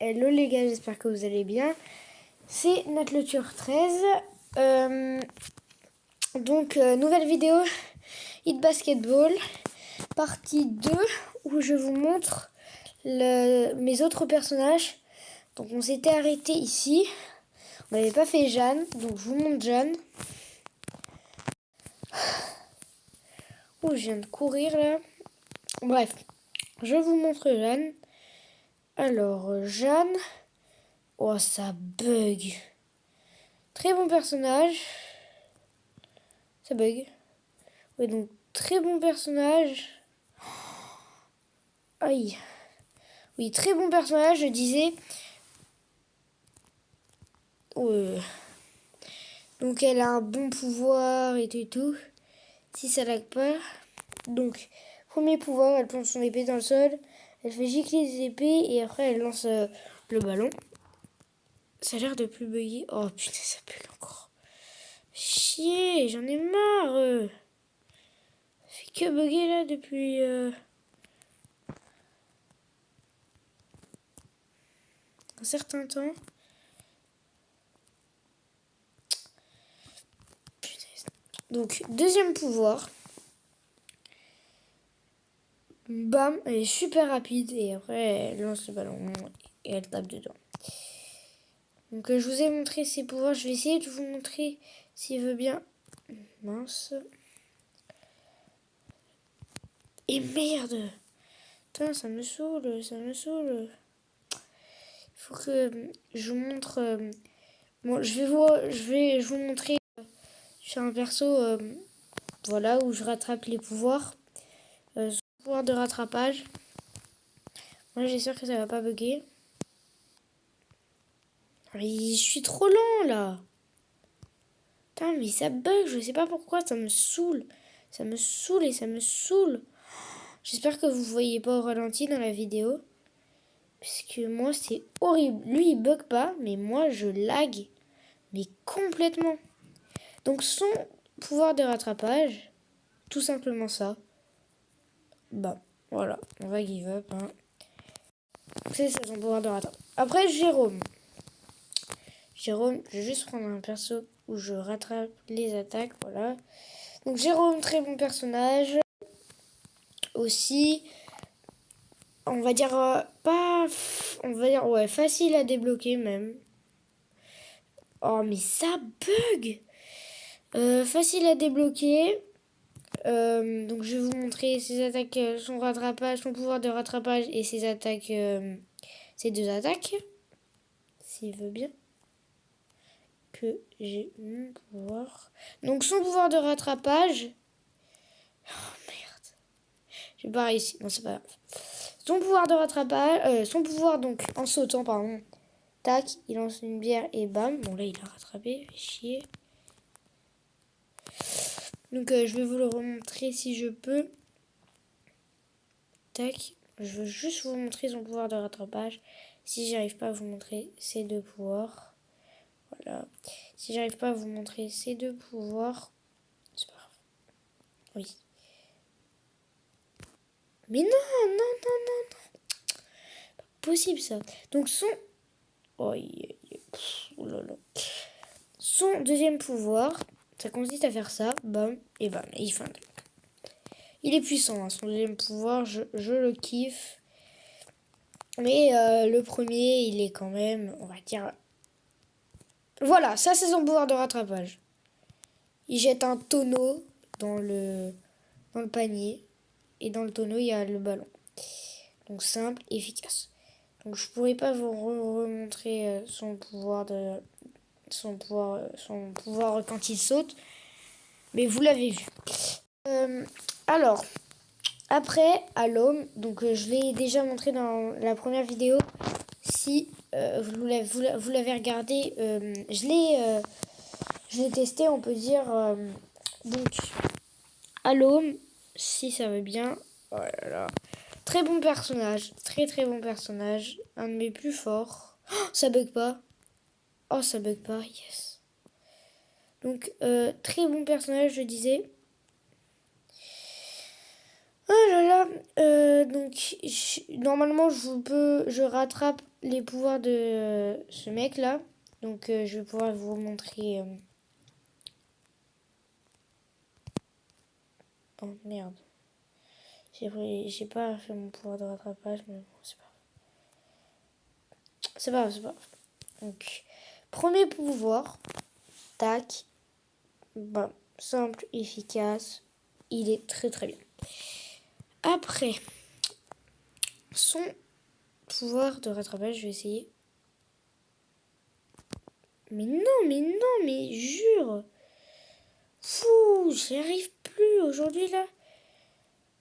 Hello les gars, j'espère que vous allez bien. C'est Natleture 13. Nouvelle vidéo Hit Basketball, partie 2, où je vous montre mes autres personnages. Donc on s'était arrêté ici. On n'avait pas fait Jeanne, donc je vous montre Jeanne. Oh, je viens de courir là. Bref, je vous montre Jeanne. Alors, Jeanne. Oh, ça bug. Très bon personnage. Ça bug. Oui, donc très bon personnage. Aïe. Oui, très bon personnage, je disais. Donc elle a un bon pouvoir et tout. Si ça lag pas. Donc, premier pouvoir, elle plante son épée dans le sol. Elle fait gicler des épées et après elle lance le ballon. Ça a l'air de plus bugger. Oh putain, ça bug encore. Chier, j'en ai marre. Ça fait que bugger là depuis... un certain temps. Donc, deuxième pouvoir. Bam, elle est super rapide et après elle lance le ballon et elle tape dedans. Donc je vous ai montré ses pouvoirs, je vais essayer de vous montrer s'il veut bien. Mince. Et merde. Putain, ça me saoule. Il faut que je vous montre... Bon, je vais vous montrer sur un perso, voilà, où je rattrape les pouvoirs. Son pouvoir de rattrapage. Moi, j'espère que ça va pas bugger. Je suis trop lent, là. Putain, mais ça bug, je sais pas pourquoi, ça me saoule. Ça me saoule et ça me saoule. J'espère que vous voyez pas au ralenti dans la vidéo. Parce que moi, c'est horrible. Lui, il bug pas, mais moi, je lag. Mais complètement. Donc, son pouvoir de rattrapage, tout simplement ça. Bah, voilà, on va give up. Hein. C'est ça, son pouvoir de rattrapage. Après, Jérôme. Jérôme, je vais juste prendre un perso où je rattrape les attaques, voilà. Donc, Jérôme, très bon personnage. Aussi, on va dire pas... On va dire, ouais, facile à débloquer même. Oh, mais ça bug. Facile à débloquer. Donc je vais vous montrer ses attaques, son rattrapage, son pouvoir de rattrapage et ses attaques, ses deux attaques. S'il veut bien que j'ai mon pouvoir. Donc son pouvoir de rattrapage. Oh merde. J'ai pas réussi. Non, c'est pas grave. Son pouvoir de rattrapage. Son pouvoir donc en sautant, pardon. Tac, il lance une bière et bam. Bon là il a rattrapé. Fait chier. Donc je vais vous le remontrer si je peux. Tac. Je veux juste vous montrer son pouvoir de rattrapage. Si j'arrive pas à vous montrer ces deux pouvoirs. Voilà. Si j'arrive pas à vous montrer ces deux pouvoirs. C'est pas grave. Oui. Mais non. Pas possible ça. Donc son... Oh, oh là là. Son deuxième pouvoir, ça consiste à faire ça. Bam. Et bam. Et il fait un truc. Il est puissant, hein, son deuxième pouvoir, je le kiffe. Mais le premier, il est quand même, on va dire... Voilà, ça c'est son pouvoir de rattrapage. Il jette un tonneau dans le panier. Et dans le tonneau, il y a le ballon. Donc simple, efficace. Donc je pourrais pas vous remontrer son pouvoir quand il saute. Mais vous l'avez vu. Alors... Après, à l'homme, donc je l'ai déjà montré dans la première vidéo. Si vous l'avez regardé, je l'ai testé, on peut dire. Donc, à l'homme, si ça va bien. Oh là là. Très bon personnage, très bon personnage. Un de mes plus forts. Oh, ça bug pas. Oh, ça bug pas, yes. Donc, très bon personnage, je disais. Oh là là. Donc, normalement, je rattrape les pouvoirs de ce mec-là. Donc, je vais pouvoir vous montrer... Oh, merde. J'ai pas fait mon pouvoir de rattrapage, mais bon, c'est pas grave. C'est pas grave, c'est pas grave. Donc, premier pouvoir. Tac. Bon, simple, efficace. Il est très très bien. Après, son pouvoir de rattrapage, je vais essayer. Mais non, mais jure. Fou, j'y arrive plus aujourd'hui là.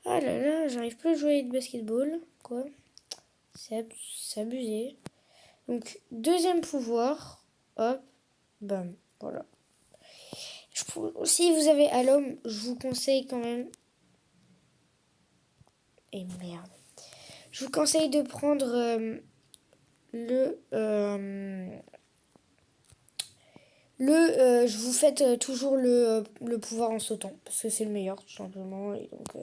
Ah là là, j'arrive plus à jouer de basketball. Quoi? C'est abusé. Donc, deuxième pouvoir. Hop, bam, voilà. Si vous avez à l'homme, je vous conseille quand même. Et merde. Je vous conseille de prendre je vous faites toujours le pouvoir en sautant. Parce que c'est le meilleur, tout simplement. Et donc,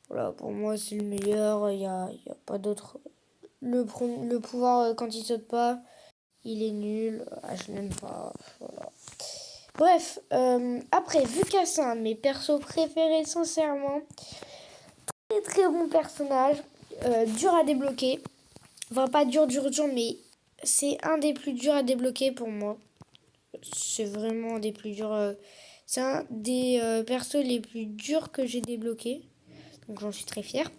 voilà, pour moi, c'est le meilleur. Il y a pas d'autre. Le pouvoir, quand il saute pas, il est nul. Ah, je n'aime pas. Voilà. Bref, après, vu qu'à c'est un de mes persos préférés, sincèrement, très très bon personnage, dur à débloquer. Enfin, pas dur, mais c'est un des plus durs à débloquer pour moi. C'est vraiment des plus durs. C'est un des persos les plus durs que j'ai débloqué. Donc j'en suis très fière.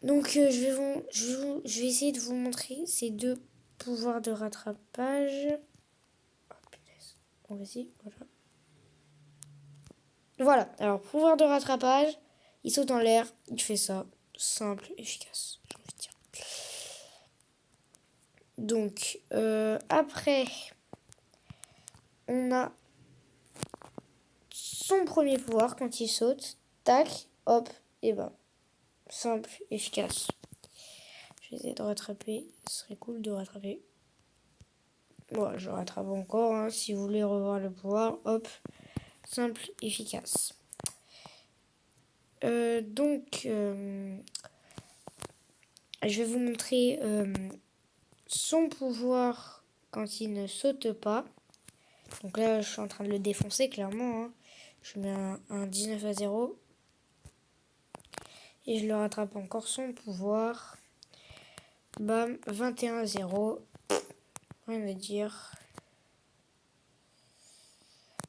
Donc je vais essayer de vous montrer ces deux pouvoirs de rattrapage. Oh punaise. Bon, vas-y, voilà. Voilà, alors pouvoir de rattrapage, il saute en l'air, il fait ça, simple, efficace, j'ai envie de dire. Donc, après, on a son premier pouvoir quand il saute, tac, hop, et ben, simple, efficace. Je vais essayer de rattraper, ce serait cool de rattraper. Bon, je rattrape encore, hein, si vous voulez revoir le pouvoir, hop, simple, efficace. Donc, je vais vous montrer son pouvoir quand il ne saute pas. Donc là, je suis en train de le défoncer, clairement. Hein. Je mets un 19-0. Et je le rattrape encore son pouvoir. Bam, 21-0. Rien à dire.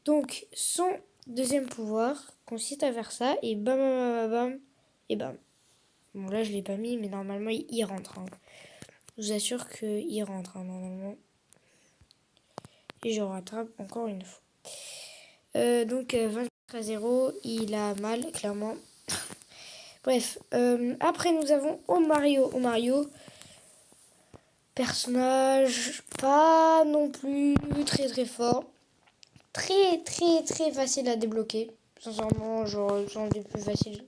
Donc, son deuxième pouvoir consiste à faire ça. Et bam, bam, bam, bam. Et bam. Bon, là, je ne l'ai pas mis, mais normalement, il rentre. Hein. Je vous assure qu'il rentre, hein, normalement. Et je rattrape encore une fois. Donc 24-0, il a mal, clairement. Bref, après nous avons Omario, personnage pas non plus très très fort. Très très très facile à débloquer. Sincèrement, genre des plus faciles.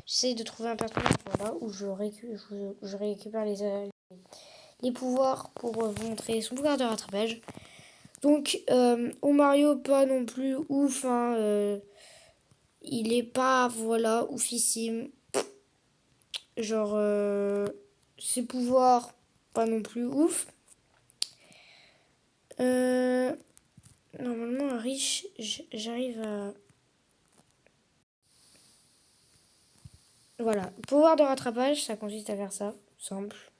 J'essaie de trouver un personnage voilà, où je récupère les pouvoirs pour vous montrer son pouvoir de rattrapage. Donc, Omario, pas non plus ouf. Hein, il est pas, voilà, oufissime. Genre, ses pouvoirs, pas non plus ouf. Normalement, riche, j'arrive à... Voilà, pouvoir de rattrapage, ça consiste à faire ça, simple.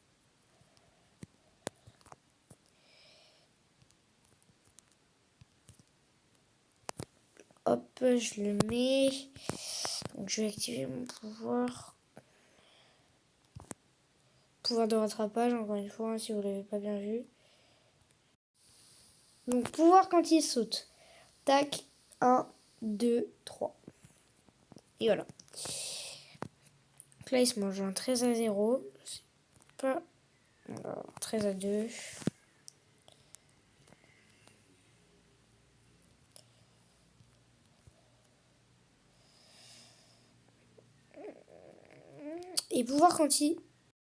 Hop, je le mets. Donc, je vais activer mon pouvoir. Pouvoir de rattrapage, encore une fois, hein, si vous ne l'avez pas bien vu. Donc, pouvoir quand il saute. Tac, 1, 2, 3. Et voilà. Donc là, il se mange un 13-0. C'est pas... Voilà, 13-2. Et pouvoir quand il...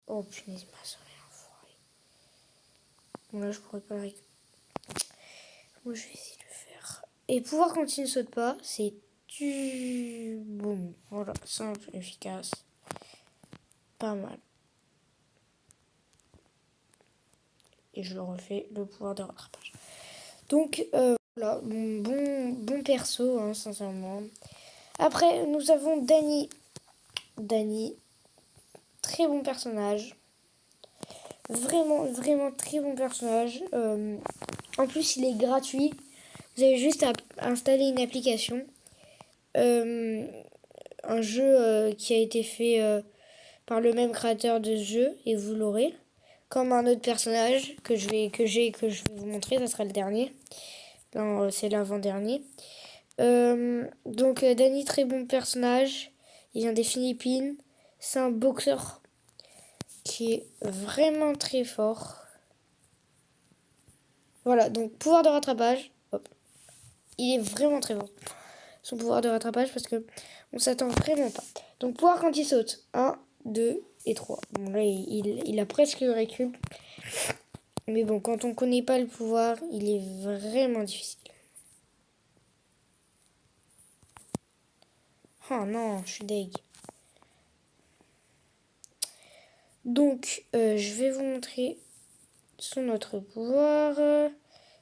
Oh punaise, ma soeur est enfoirée. Bon là, je pourrais pas le récupérer. Moi, je vais essayer de le faire. Et pouvoir quand il ne saute pas, c'est Boum. Voilà, simple, efficace. Pas mal. Et je le refais, le pouvoir de rattrapage. Donc, voilà, bon perso, hein, sincèrement. Après, nous avons Dany. Dany, très bon personnage. Vraiment très bon personnage. En plus, il est gratuit. Vous avez juste à installer une application. Un jeu qui a été fait par le même créateur de ce jeu et vous l'aurez. Comme un autre personnage que je vais vous montrer, ça sera le dernier. Non, c'est l'avant-dernier. Donc Dany, très bon personnage. Il vient des Philippines. C'est un boxeur qui est vraiment très fort. Voilà, donc pouvoir de rattrapage. Hop. Il est vraiment très fort. Son pouvoir de rattrapage parce que on s'attend vraiment pas. Donc pouvoir quand il saute. 1, 2 et 3. Bon là il a presque récup. Mais bon, quand on connaît pas le pouvoir, il est vraiment difficile. Oh non, je suis deg. Donc, je vais vous montrer son autre pouvoir.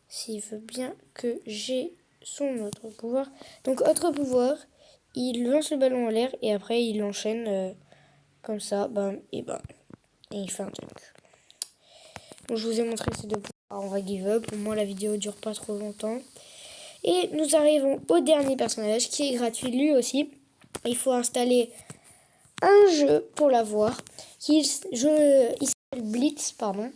S'il veut bien que j'ai son autre pouvoir. Donc, autre pouvoir, il lance le ballon en l'air et après il enchaîne comme ça, bam, et il fait un truc. Donc, je vous ai montré ces deux pouvoirs. On va give up. Pour moi, la vidéo dure pas trop longtemps. Et nous arrivons au dernier personnage qui est gratuit lui aussi. Il faut installer un jeu pour l'avoir. Il s'appelle Blitz, pardon.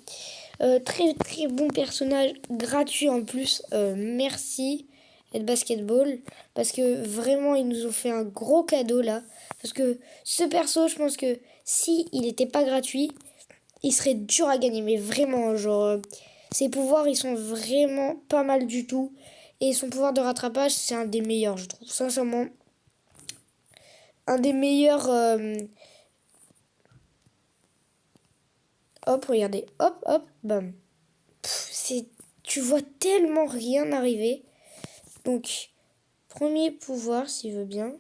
Très très bon personnage, gratuit en plus. Merci Ed Basketball. Parce que vraiment, ils nous ont fait un gros cadeau là. Parce que ce perso, je pense que si il n'était pas gratuit, il serait dur à gagner. Mais vraiment, genre, ses pouvoirs, ils sont vraiment pas mal du tout. Et son pouvoir de rattrapage, c'est un des meilleurs, je trouve. Sincèrement, un des meilleurs. Hop, regardez. Hop, hop, bam. Tu vois tellement rien arriver. Donc, premier pouvoir, s'il veut bien.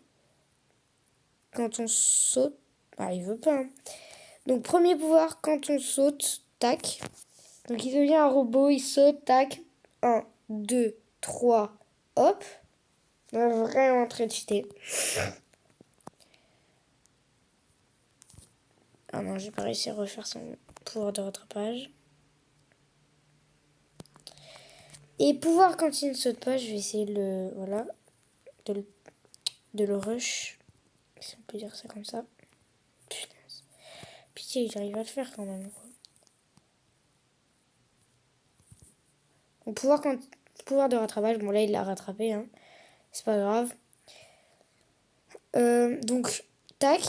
Quand on saute. Ah, il veut pas. Hein. Donc, premier pouvoir, quand on saute, tac. Donc, il devient un robot, il saute, tac. 1, 2, 3, hop. On est vraiment très cheaté. Ah non, j'ai pas réussi à refaire son pouvoir de rattrapage. Et pouvoir quand il ne saute pas, je vais essayer de le rush. Si on peut dire ça comme ça. Putain. Pitié, j'arrive à le faire quand même. Donc pouvoir de rattrapage, bon là il l'a rattrapé, hein. C'est pas grave. Donc, tac.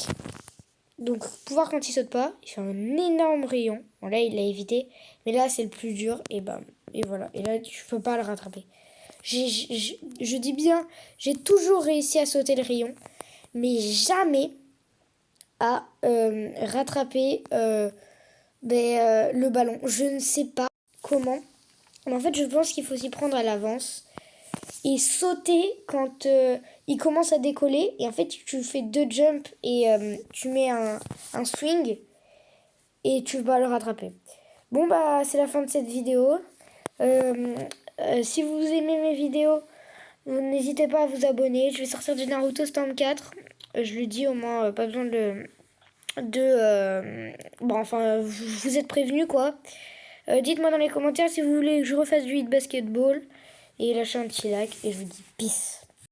Donc, pouvoir quand il saute pas, il fait un énorme rayon. Bon là il l'a évité. Mais là c'est le plus dur. Et bam. Et voilà. Et là tu peux pas le rattraper. Je dis bien, j'ai toujours réussi à sauter le rayon. Mais jamais à rattraper le ballon. Je ne sais pas comment. Mais en fait, je pense qu'il faut s'y prendre à l'avance. Et sauter quand il commence à décoller. Et en fait, tu fais 2 jumps et tu mets un swing. Et tu vas le rattraper. Bon, bah, c'est la fin de cette vidéo. Si vous aimez mes vidéos, n'hésitez pas à vous abonner. Je vais sortir du Naruto Storm 4. Je le dis au moins, pas besoin bon, enfin, vous êtes prévenus, quoi. Dites-moi dans les commentaires si vous voulez que je refasse du hit basketball. Et lâchez un petit like. Et je vous dis peace.